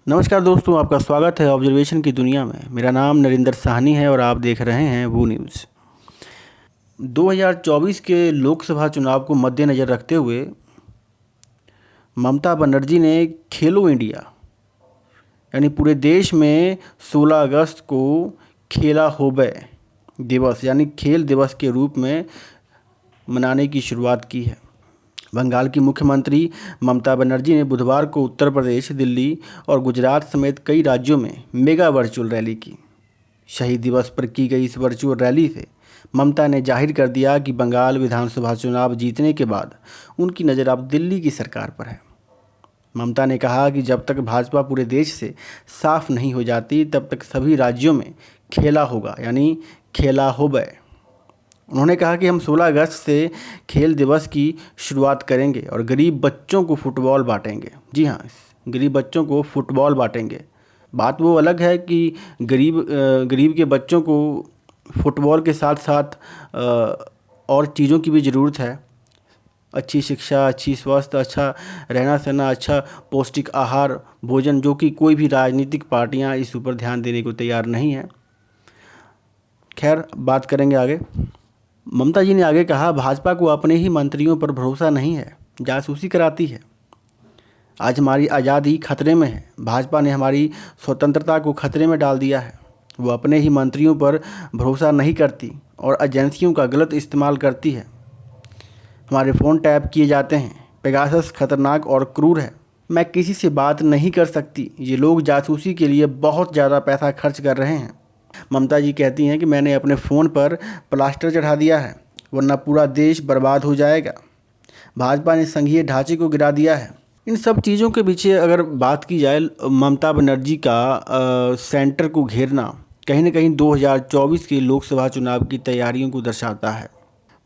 नमस्कार दोस्तों, आपका स्वागत है ऑब्जर्वेशन की दुनिया में। मेरा नाम नरेंद्र साहनी है और आप देख रहे हैं वो न्यूज़। 2024 के लोकसभा चुनाव को मद्देनज़र रखते हुए ममता बनर्जी ने खेलो इंडिया यानी पूरे देश में 16 अगस्त को खेला होबे दिवस यानी खेल दिवस के रूप में मनाने की शुरुआत की है। बंगाल की मुख्यमंत्री ममता बनर्जी ने बुधवार को उत्तर प्रदेश, दिल्ली और गुजरात समेत कई राज्यों में मेगा वर्चुअल रैली की। शहीद दिवस पर की गई इस वर्चुअल रैली से ममता ने जाहिर कर दिया कि बंगाल विधानसभा चुनाव जीतने के बाद उनकी नज़र अब दिल्ली की सरकार पर है। ममता ने कहा कि जब तक भाजपा पूरे देश से साफ नहीं हो जाती तब तक सभी राज्यों में खेला होगा यानी खेला होबे। उन्होंने कहा कि हम 16 अगस्त से खेल दिवस की शुरुआत करेंगे और गरीब बच्चों को फुटबॉल बांटेंगे। जी हाँ, गरीब बच्चों को फुटबॉल बांटेंगे। बात वो अलग है कि गरीब के बच्चों को फुटबॉल के साथ साथ और चीज़ों की भी ज़रूरत है। अच्छी शिक्षा, अच्छी स्वास्थ्य, अच्छा रहना सहना, अच्छा पौष्टिक आहार, भोजन, जो कि कोई भी राजनीतिक पार्टियां इस ऊपर ध्यान देने को तैयार नहीं हैं। खैर, बात करेंगे आगे। ममता जी ने आगे कहा, भाजपा को अपने ही मंत्रियों पर भरोसा नहीं है, जासूसी कराती है। आज हमारी आज़ादी खतरे में है। भाजपा ने हमारी स्वतंत्रता को खतरे में डाल दिया है। वो अपने ही मंत्रियों पर भरोसा नहीं करती और एजेंसियों का गलत इस्तेमाल करती है। हमारे फ़ोन टैप किए जाते हैं। पेगासस खतरनाक और क्रूर है। मैं किसी से बात नहीं कर सकती। ये लोग जासूसी के लिए बहुत ज़्यादा पैसा खर्च कर रहे हैं। ममता जी कहती हैं कि मैंने अपने फ़ोन पर प्लास्टर चढ़ा दिया है, वरना पूरा देश बर्बाद हो जाएगा। भाजपा ने संघीय ढांचे को गिरा दिया है। इन सब चीज़ों के पीछे अगर बात की जाए, ममता बनर्जी का सेंटर को घेरना कहीं ना कहीं 2024 के लोकसभा चुनाव की तैयारियों को दर्शाता है।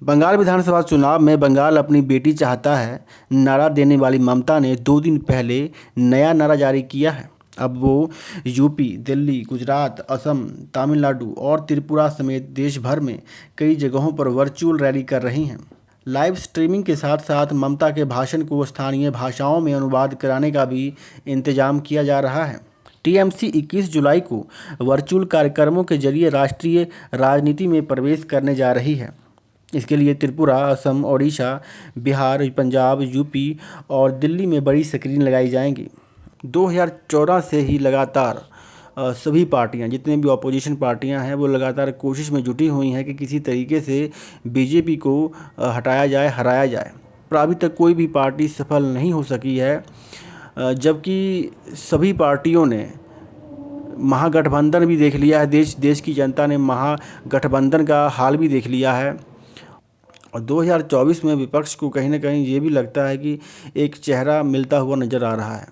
बंगाल विधानसभा चुनाव में बंगाल अपनी बेटी चाहता है नारा देने वाली ममता ने 2 दिन पहले नया नारा जारी किया है। अब वो यूपी, दिल्ली, गुजरात, असम, तमिलनाडु और त्रिपुरा समेत देश भर में कई जगहों पर वर्चुअल रैली कर रही हैं। लाइव स्ट्रीमिंग के साथ साथ ममता के भाषण को स्थानीय भाषाओं में अनुवाद कराने का भी इंतजाम किया जा रहा है। टीएमसी 21 जुलाई को वर्चुअल कार्यक्रमों के जरिए राष्ट्रीय राजनीति में प्रवेश करने जा रही है। इसके लिए त्रिपुरा, असम, ओडिशा, बिहार, पंजाब, यूपी और दिल्ली में बड़ी स्क्रीन लगाई जाएंगी। 2014 से ही लगातार सभी पार्टियां, जितने भी अपोजिशन पार्टियां हैं, वो लगातार कोशिश में जुटी हुई हैं कि किसी तरीके से बीजेपी को हटाया जाए, हराया जाए। पर अभी तक कोई भी पार्टी सफल नहीं हो सकी है, जबकि सभी पार्टियों ने महागठबंधन भी देख लिया है। देश की जनता ने महागठबंधन का हाल भी देख लिया है। और 2024 में विपक्ष को कहीं ना कहीं ये भी लगता है कि एक चेहरा मिलता हुआ नज़र आ रहा है,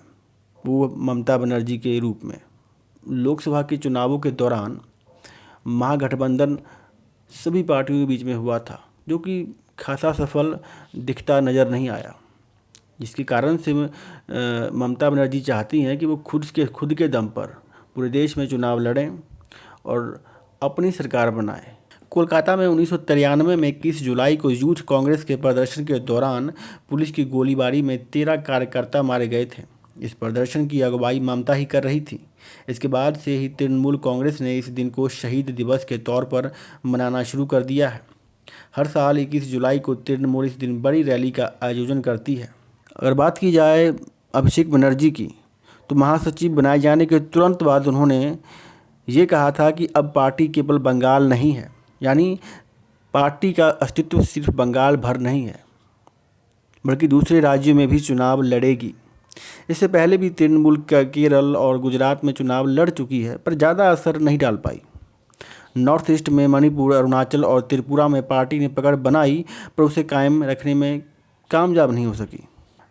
वो ममता बनर्जी के रूप में। लोकसभा के चुनावों के दौरान महागठबंधन सभी पार्टियों के बीच में हुआ था, जो कि खासा सफल दिखता नज़र नहीं आया, जिसके कारण से ममता बनर्जी चाहती हैं कि वो खुद के दम पर पूरे देश में चुनाव लड़ें और अपनी सरकार बनाएं। कोलकाता में 1993 में 21 जुलाई को यूथ कांग्रेस के प्रदर्शन के दौरान पुलिस की गोलीबारी में 13 कार्यकर्ता मारे गए थे। इस प्रदर्शन की अगुवाई ममता ही कर रही थी। इसके बाद से ही तृणमूल कांग्रेस ने इस दिन को शहीद दिवस के तौर पर मनाना शुरू कर दिया है। हर साल 21 जुलाई को तृणमूल इस दिन बड़ी रैली का आयोजन करती है। अगर बात की जाए अभिषेक बनर्जी की, तो महासचिव बनाए जाने के तुरंत बाद उन्होंने ये कहा था कि अब पार्टी केवल बंगाल नहीं है, यानी पार्टी का अस्तित्व सिर्फ बंगाल भर नहीं है, बल्कि दूसरे राज्यों में भी चुनाव लड़ेगी। इससे पहले भी तृणमूल केरल और गुजरात में चुनाव लड़ चुकी है, पर ज़्यादा असर नहीं डाल पाई। नॉर्थ ईस्ट में मणिपुर, अरुणाचल और त्रिपुरा में पार्टी ने पकड़ बनाई, पर उसे कायम रखने में कामयाब नहीं हो सकी।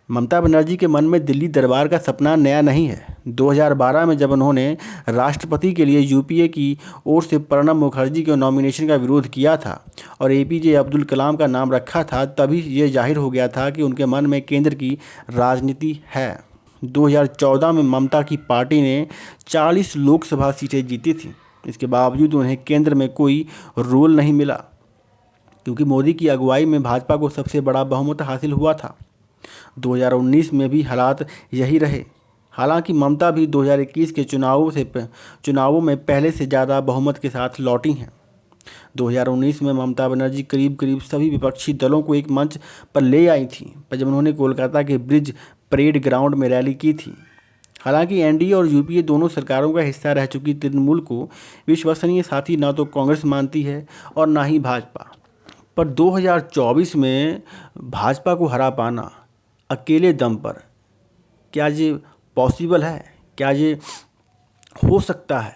ममता बनर्जी के मन में दिल्ली दरबार का सपना नया नहीं है। 2012 में जब उन्होंने राष्ट्रपति के लिए यूपीए की ओर से प्रणब मुखर्जी के नॉमिनेशन का विरोध किया था और एपीजे अब्दुल कलाम का नाम रखा था, तभी ये जाहिर हो गया था कि उनके मन में केंद्र की राजनीति है। 2014 में ममता की पार्टी ने 40 लोकसभा सीटें जीती थी। इसके बावजूद उन्हें केंद्र में कोई रोल नहीं मिला, क्योंकि मोदी की अगुवाई में भाजपा को सबसे बड़ा बहुमत हासिल हुआ था। 2019 में भी हालात यही रहे। हालांकि ममता भी 2021 के चुनावों में पहले से ज़्यादा बहुमत के साथ लौटी हैं। 2019 में ममता बनर्जी करीब करीब सभी विपक्षी दलों को एक मंच पर ले आई थी, पर जब उन्होंने कोलकाता के ब्रिज परेड ग्राउंड में रैली की थी। हालांकि एनडीए और यूपीए दोनों सरकारों का हिस्सा रह चुकी तृणमूल को विश्वसनीय साथी न तो कांग्रेस मानती है और ना ही भाजपा। पर 2024 में भाजपा को हरा पाना अकेले दम पर, क्या ये पॉसिबल है? क्या ये हो सकता है?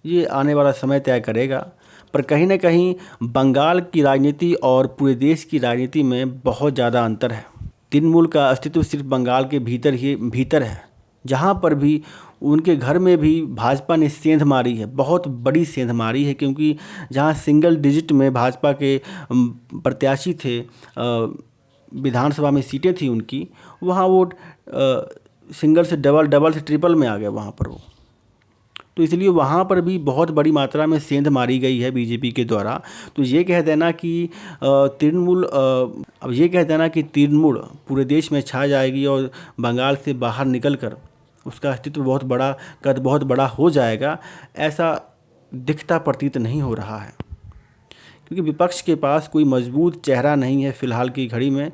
ये आने वाला समय तय करेगा। पर कहीं ना कहीं बंगाल की राजनीति और पूरे देश की राजनीति में बहुत ज़्यादा अंतर है। तृणमूल का अस्तित्व सिर्फ बंगाल के भीतर है, जहाँ पर भी उनके घर में भी भाजपा ने सेंध मारी है, बहुत बड़ी सेंध मारी है, क्योंकि जहाँ सिंगल डिजिट में भाजपा के प्रत्याशी थे, विधानसभा में सीटें थी उनकी, वहाँ वो सिंगल से डबल से ट्रिपल में आ गए वहाँ पर वो। तो इसलिए वहाँ पर भी बहुत बड़ी मात्रा में सेंध मारी गई है बीजेपी के द्वारा। तो ये कह देना कि तृणमूल पूरे देश में छा जाएगी और बंगाल से बाहर निकलकर उसका अस्तित्व बहुत बड़ा हो जाएगा, ऐसा दिखता प्रतीत नहीं हो रहा है, क्योंकि विपक्ष के पास कोई मजबूत चेहरा नहीं है फिलहाल की घड़ी में।